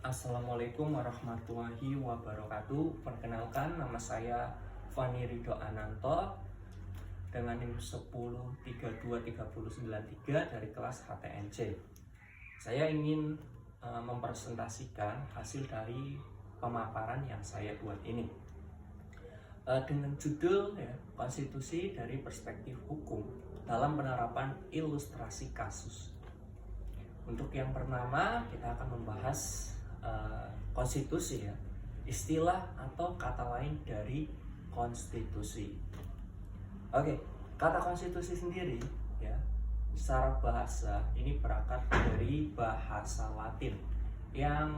Assalamualaikum warahmatullahi wabarakatuh. Perkenalkan, nama saya Fani Ridho Ananto dengan NIM 10323093 dari kelas HTNC. Saya ingin mempresentasikan hasil dari pemaparan yang saya buat ini dengan judul Konstitusi dari Perspektif Hukum dalam Penerapan Ilustrasi Kasus. Untuk yang pertama, kita akan membahas konstitusi, istilah atau kata lain dari konstitusi. Oke, kata konstitusi sendiri secara bahasa ini berakar dari bahasa Latin yang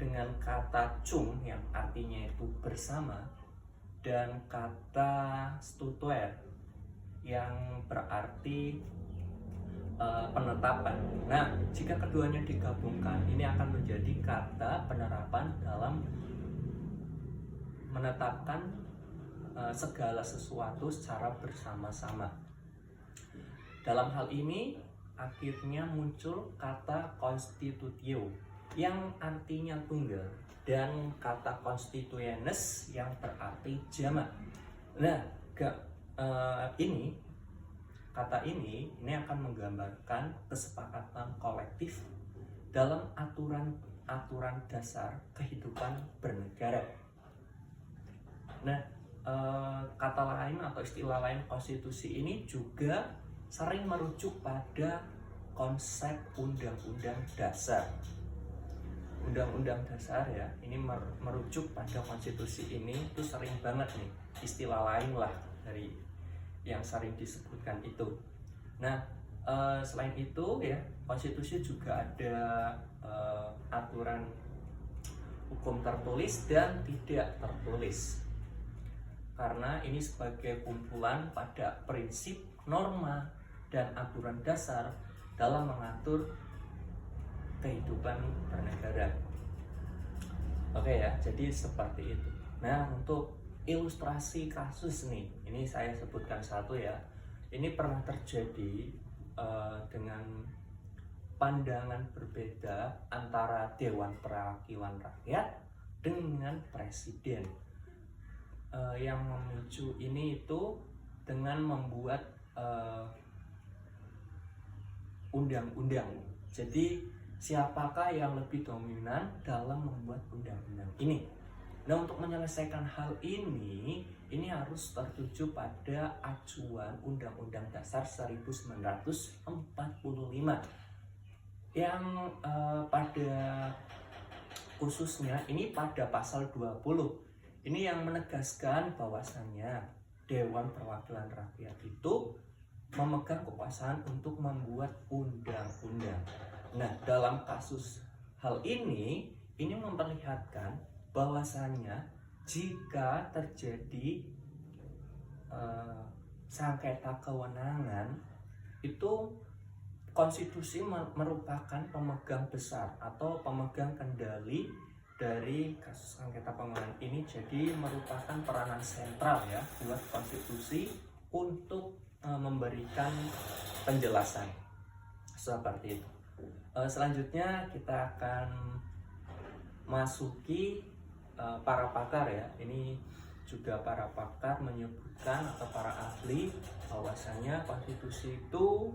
dengan kata cum yang artinya itu bersama dan kata stutuer yang berarti penetapan. Nah, jika keduanya digabungkan, ini akan menjadi kata penerapan dalam menetapkan segala sesuatu secara bersama-sama. Dalam hal ini, akhirnya muncul kata constitutio yang artinya tunggal dan kata constituens yang berarti jamak. Nah, kata ini akan menggambarkan kesepakatan kolektif dalam aturan dasar kehidupan bernegara. Nah, kata lain atau istilah lain konstitusi ini juga sering merujuk pada konsep undang-undang dasar. Undang-undang dasar ini merujuk pada konstitusi ini, itu sering banget nih istilah lain lah dari yang sering disebutkan itu. Nah, selain itu konstitusi juga ada aturan hukum tertulis dan tidak tertulis. Karena ini sebagai kumpulan pada prinsip, norma, dan aturan dasar dalam mengatur kehidupan bernegara. Oke jadi seperti itu. Nah, untuk ilustrasi kasus nih, ini saya sebutkan satu ini pernah terjadi dengan pandangan berbeda antara Dewan Perwakilan Rakyat dengan Presiden. Yang memicu ini itu dengan membuat undang-undang. Jadi siapakah yang lebih dominan dalam membuat undang-undang ini? Nah, untuk menyelesaikan hal ini harus tertuju pada acuan Undang-Undang Dasar 1945 yang pada khususnya ini pada pasal 20. Ini yang menegaskan bahwasannya Dewan Perwakilan Rakyat itu memegang kekuasaan untuk membuat undang-undang. Nah, dalam kasus hal ini memperlihatkan bahwasanya jika terjadi sengketa kewenangan, itu konstitusi merupakan pemegang besar atau pemegang kendali dari kasus sengketa kewenangan ini. Jadi merupakan peranan sentral buat konstitusi untuk memberikan penjelasan seperti itu. Selanjutnya kita akan masuki para pakar Ini juga para pakar menyebutkan atau para ahli bahwasanya konstitusi itu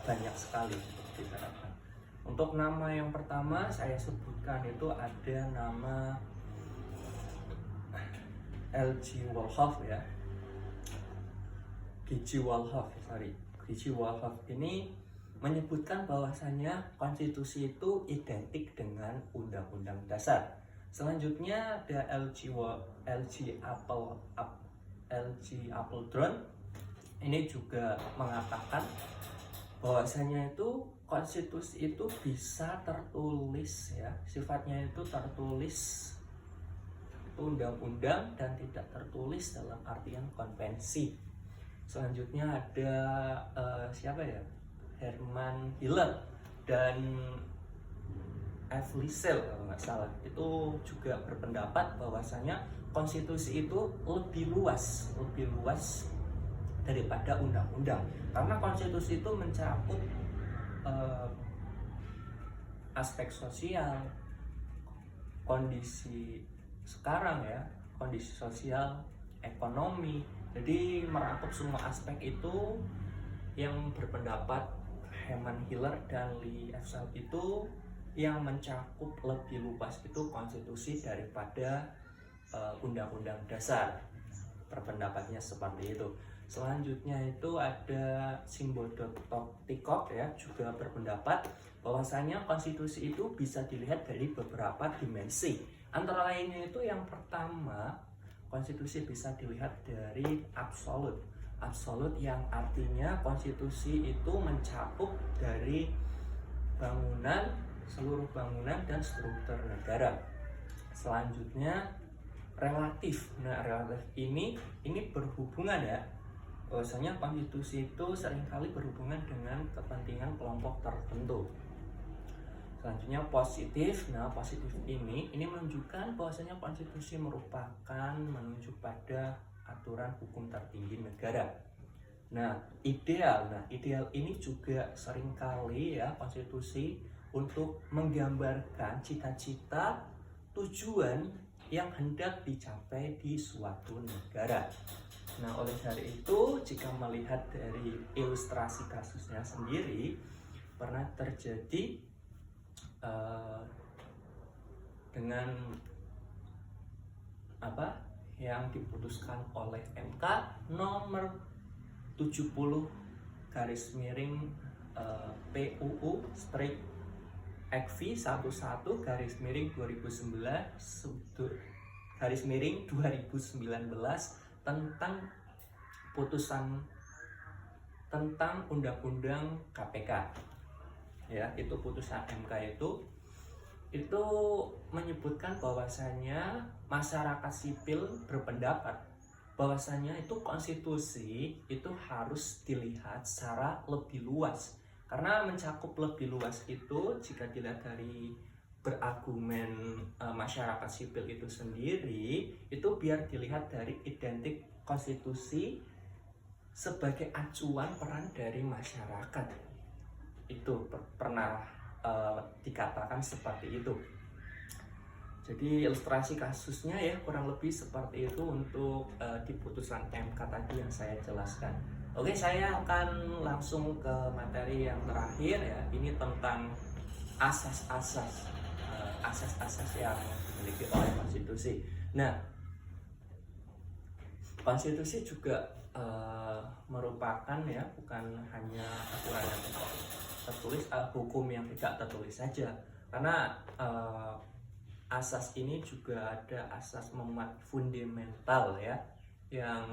banyak sekali diterapkan. Untuk nama yang pertama saya sebutkan itu ada nama G.G. Wolhoff ini menyebutkan bahwasanya konstitusi itu identik dengan undang-undang dasar. Selanjutnya ada L.G. Appledron. Ini juga mengatakan bahwasanya itu konstitusi itu bisa tertulis sifatnya itu tertulis, itu undang-undang, dan tidak tertulis dalam artian konvensi. Selanjutnya ada Herman Hiller dan F. Liesel kalau nggak salah, itu juga berpendapat bahwasanya konstitusi itu lebih luas daripada undang-undang, karena konstitusi itu mencakup aspek sosial, kondisi sekarang ya, kondisi sosial, ekonomi. Jadi merangkup semua aspek itu yang berpendapat Herman Hiller dan Lee Efsel itu yang mencakup lebih luas itu konstitusi daripada undang-undang dasar. Berpendapatnya seperti itu. Selanjutnya itu ada Simbo.Tikok ya, juga berpendapat bahwasanya konstitusi itu bisa dilihat dari beberapa dimensi. Antara lainnya itu yang pertama, konstitusi bisa dilihat dari absolut. Absolut yang artinya konstitusi itu mencakup dari bangunan, seluruh bangunan dan struktur negara. Selanjutnya relatif. Nah, relatif ini berhubungan ya. Bahwasanya konstitusi itu seringkali berhubungan dengan kepentingan kelompok tertentu. Selanjutnya positif. Nah, positif ini menunjukkan bahwasanya konstitusi merupakan menunjuk pada aturan hukum tertinggi negara. Nah, ideal. Nah, ideal ini juga seringkali ya konstitusi untuk menggambarkan cita-cita, tujuan yang hendak dicapai di suatu negara. Nah, oleh dari itu, jika melihat dari ilustrasi kasusnya sendiri, pernah terjadi dengan apa yang diputuskan oleh MK nomor 70 garis miring PUU strip XV 11 garis miring 2019 garis miring 2019 tentang putusan tentang undang-undang KPK ya. Itu putusan MK itu menyebutkan bahwasanya masyarakat sipil berpendapat bahwasanya itu konstitusi itu harus dilihat secara lebih luas, karena mencakup lebih luas itu jika dilihat dari berargumen masyarakat sipil itu sendiri, itu biar dilihat dari identik konstitusi sebagai acuan peran dari masyarakat. Itu pernah dikatakan seperti itu. Jadi ilustrasi kasusnya ya kurang lebih seperti itu untuk di putusan MK tadi yang saya jelaskan. Oke, saya akan langsung ke materi yang terakhir ya. Ini tentang asas-asas yang dimiliki oleh konstitusi. Nah, konstitusi juga merupakan ya bukan hanya aturan yang tertulis, hukum yang tidak tertulis saja, karena asas ini juga ada asas memuat fundamental ya, yang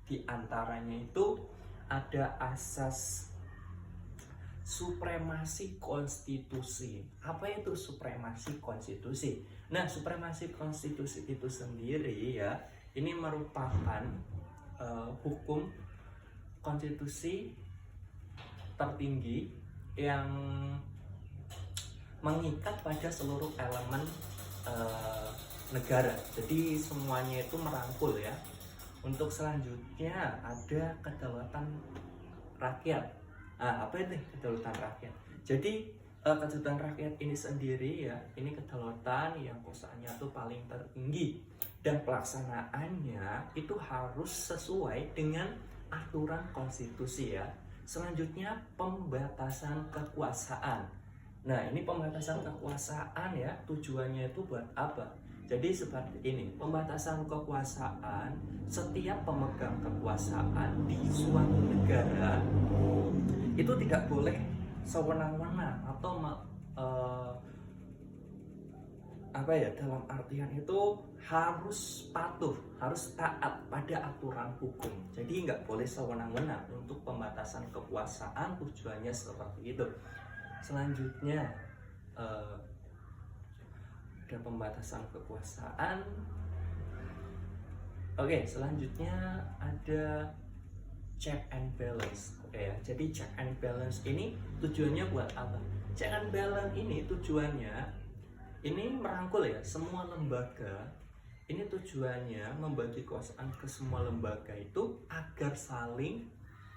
diantaranya itu ada asas supremasi konstitusi. Apa itu supremasi konstitusi? Nah, supremasi konstitusi itu sendiri ya, ini merupakan hukum konstitusi tertinggi yang mengikat pada seluruh elemen negara. Jadi semuanya itu merangkul ya. Untuk selanjutnya ada kedaulatan rakyat. Nah, apa itu kedaulatan rakyat? Jadi kedaulatan rakyat ini sendiri ya, ini kedaulatan yang kuasanya itu paling tertinggi dan pelaksanaannya itu harus sesuai dengan aturan konstitusi ya. Selanjutnya pembatasan kekuasaan. Nah, ini pembatasan kekuasaan ya, tujuannya itu buat apa? Jadi seperti ini, pembatasan kekuasaan, setiap pemegang kekuasaan di suatu negara itu tidak boleh sewenang-wenang atau dalam artian itu harus patuh, harus taat pada aturan hukum. Jadi nggak boleh sewenang-wenang untuk pembatasan kekuasaan, tujuannya seperti itu. Selanjutnya ada pembatasan kekuasaan. Oke, selanjutnya ada check and balance. Oke ya, jadi check and balance ini tujuannya buat apa? Check and balance ini tujuannya ini merangkul ya semua lembaga. Ini tujuannya membagi kekuasaan ke semua lembaga itu agar saling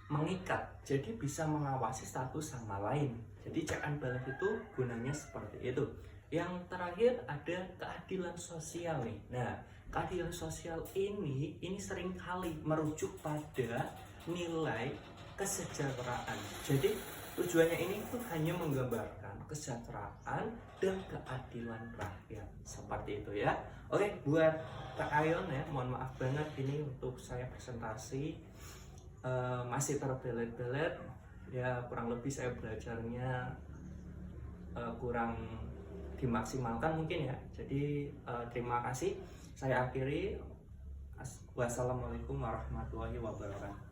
mengikat, jadi bisa mengawasi status sama lain. Jadi check and balance itu gunanya seperti itu. Yang terakhir ada keadilan sosial nih. Nah, keadilan sosial ini sering kali merujuk pada nilai kesejahteraan. Jadi tujuannya ini tuh hanya menggambarkan kesejahteraan dan keadilan rakyat, seperti itu ya. Oke, buat Kak Ayon ya, mohon maaf banget ini untuk saya presentasi masih terbelet-belet ya, kurang lebih saya belajarnya kurang dimaksimalkan mungkin ya. Jadi terima kasih, saya akhiri. Wassalamualaikum warahmatullahi wabarakatuh.